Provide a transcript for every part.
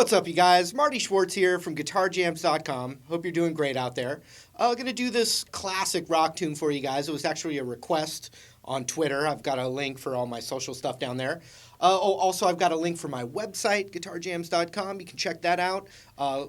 What's up, you guys? Marty Schwartz here from GuitarJams.com. Hope you're doing great out there. I'm going to do this classic rock tune for you guys. It was actually a request on Twitter. I've got a link for all my social stuff down there. Also, I've got a link for my website, GuitarJams.com. You can check that out.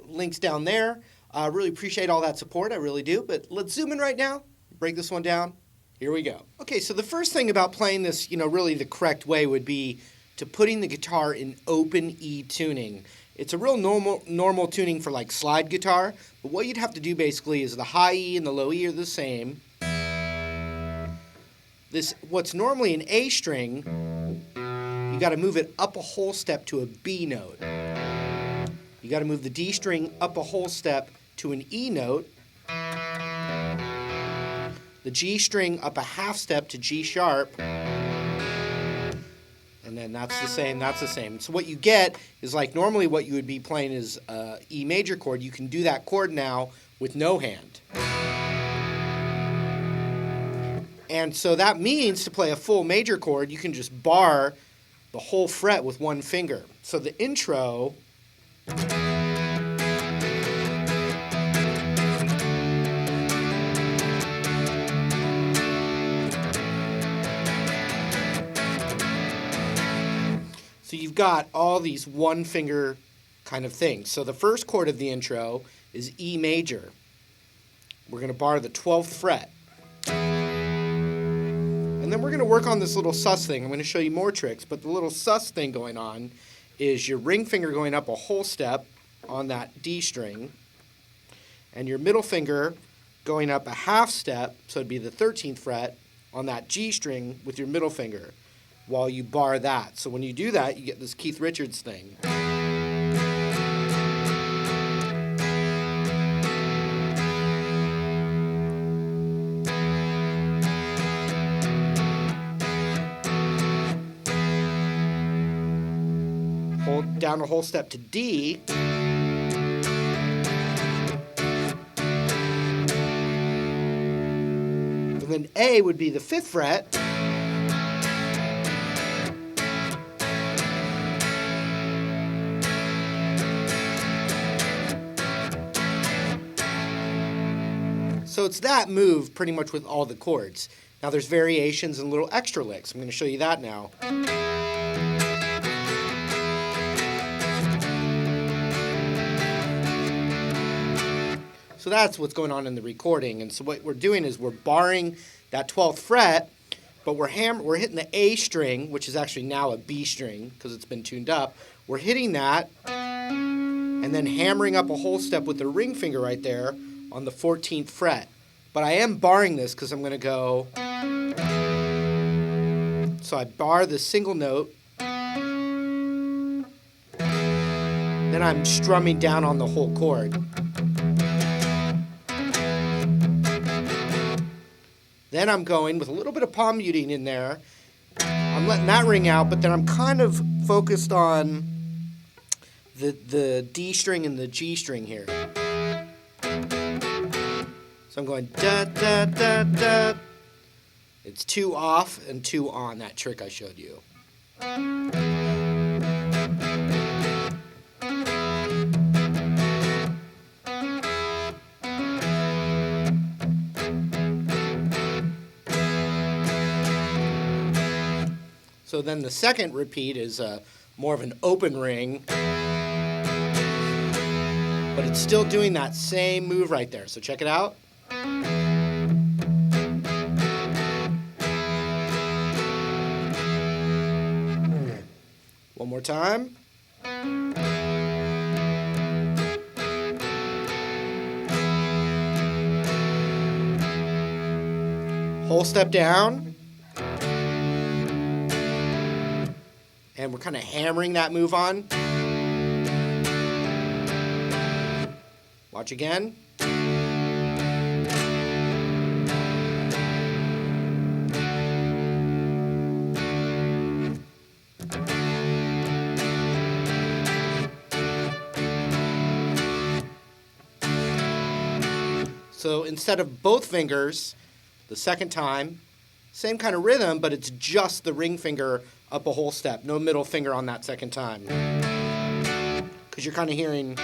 Links down there. I really appreciate all that support. I really do. But let's zoom in right now. Break this one down. Here we go. Okay, so the first thing about playing this, really the correct way would be to putting the guitar in open E tuning. It's a real normal tuning for like slide guitar, but what you'd have to do basically is the high E and the low E are the same. What's normally an A string, you got to move it up a whole step to a B note. You got to move the D string up a whole step to an E note. The G string up a half step to G sharp. And then that's the same. So what you get is like normally what you would be playing is E major chord. You can do that chord now with no hand. And so that means to play a full major chord, you can just bar the whole fret with one finger. So the intro... So you've got all these one finger kind of things. So the first chord of the intro is E major. We're going to bar the 12th fret. And then we're going to work on this little sus thing. I'm going to show you more tricks, but the little sus thing going on is your ring finger going up a whole step on that D string, and your middle finger going up a half step, so it'd be the 13th fret, on that G string with your middle finger, while you bar that. So when you do that, you get this Keith Richards thing. Hold down a whole step to D. And then A would be the 5th fret. So it's that move pretty much with all the chords. Now there's variations and little extra licks. I'm going to show you that now. So that's what's going on in the recording. And so what we're doing is we're barring that 12th fret, but we're hitting the A string, which is actually now a B string because it's been tuned up. We're hitting that and then hammering up a whole step with the ring finger right there on the 14th fret. But I am barring this because I'm going to go... So I bar the single note. Then I'm strumming down on the whole chord. Then I'm going with a little bit of palm muting in there. I'm letting that ring out, but then I'm kind of focused on the D string and the G string here. So I'm going da da da da. It's 2 off and 2 on, that trick I showed you. So then the second repeat is more of an open ring, but it's still doing that same move right there. So check it out. One more time. Whole step down. And we're kind of hammering that move on. Watch again. So instead of both fingers, the second time, same kind of rhythm, but it's just the ring finger up a whole step. No middle finger on that second time. Because you're kind of hearing...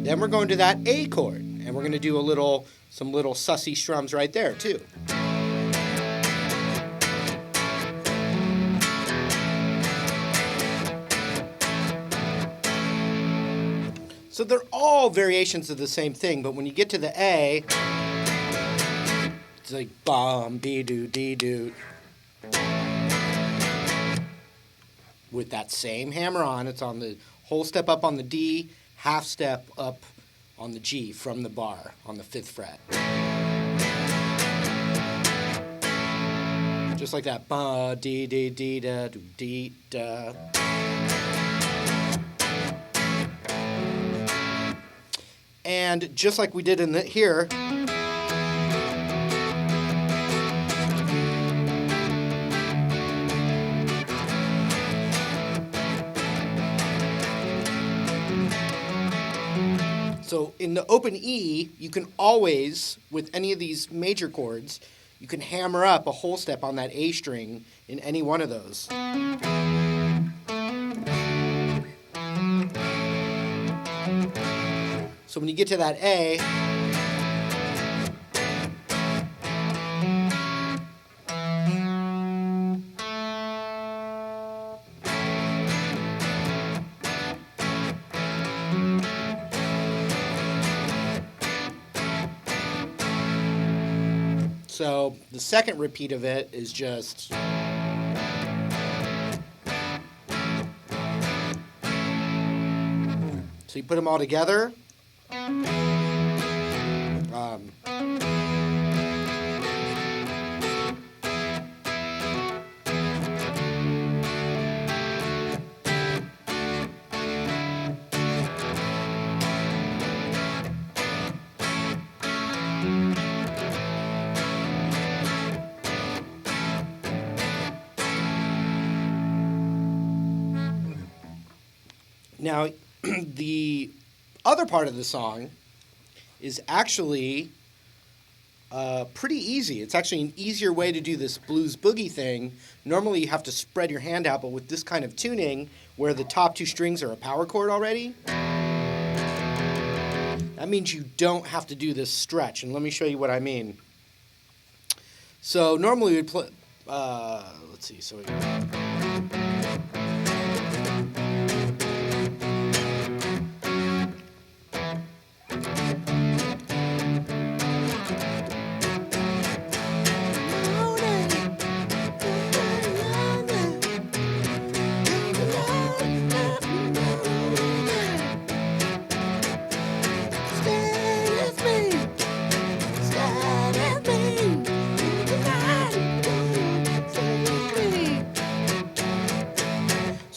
Then we're going to that A chord, and we're going to do some little sussy strums right there too. So they're all variations of the same thing, but when you get to the A, it's like bum, dee doo, dee doo. With that same hammer on, it's on the whole step up on the D, half step up on the G from the bar on the 5th fret. Just like that. Ba, dee, dee, dee, da, do, dee, da. And just like we did in here, so in the open E, you can always, with any of these major chords, you can hammer up a whole step on that A string in any one of those. So when you get to that A, so the second repeat of it is just... So you put them all together. Now, the other part of the song is actually pretty easy. It's actually an easier way to do this blues boogie thing. Normally you have to spread your hand out, but with this kind of tuning, where the top 2 strings are a power chord already, that means you don't have to do this stretch. And let me show you what I mean. So normally we'd play, let's see, so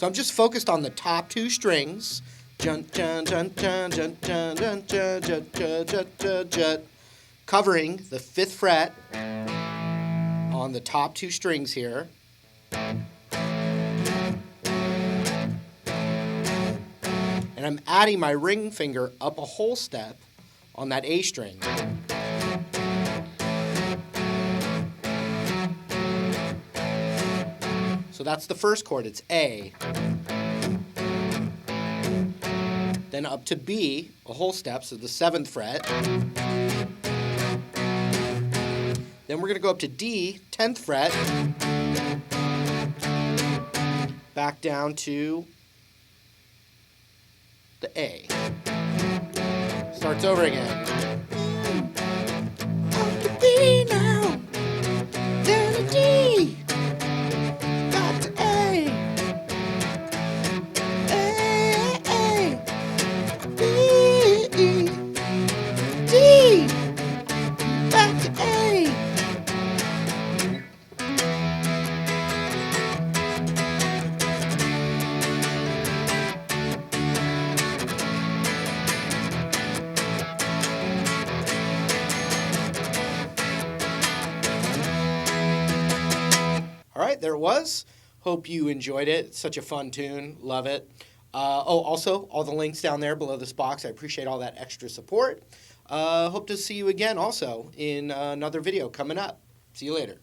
I'm just focused on the top 2 strings, covering the 5th fret on the top 2 strings here. And I'm adding my ring finger up a whole step on that A string. So that's the first chord, it's A. Then up to B, a whole step, so the 7th fret. Then we're going to go up to D, 10th fret. Back down to the A. Starts over again. Up to D now. Down to D. right, there it was. Hope you enjoyed it. It's such a fun tune. Love it. Also, all the links down there below this box. I appreciate all that extra support. Hope to see you again also in another video coming up. See you later.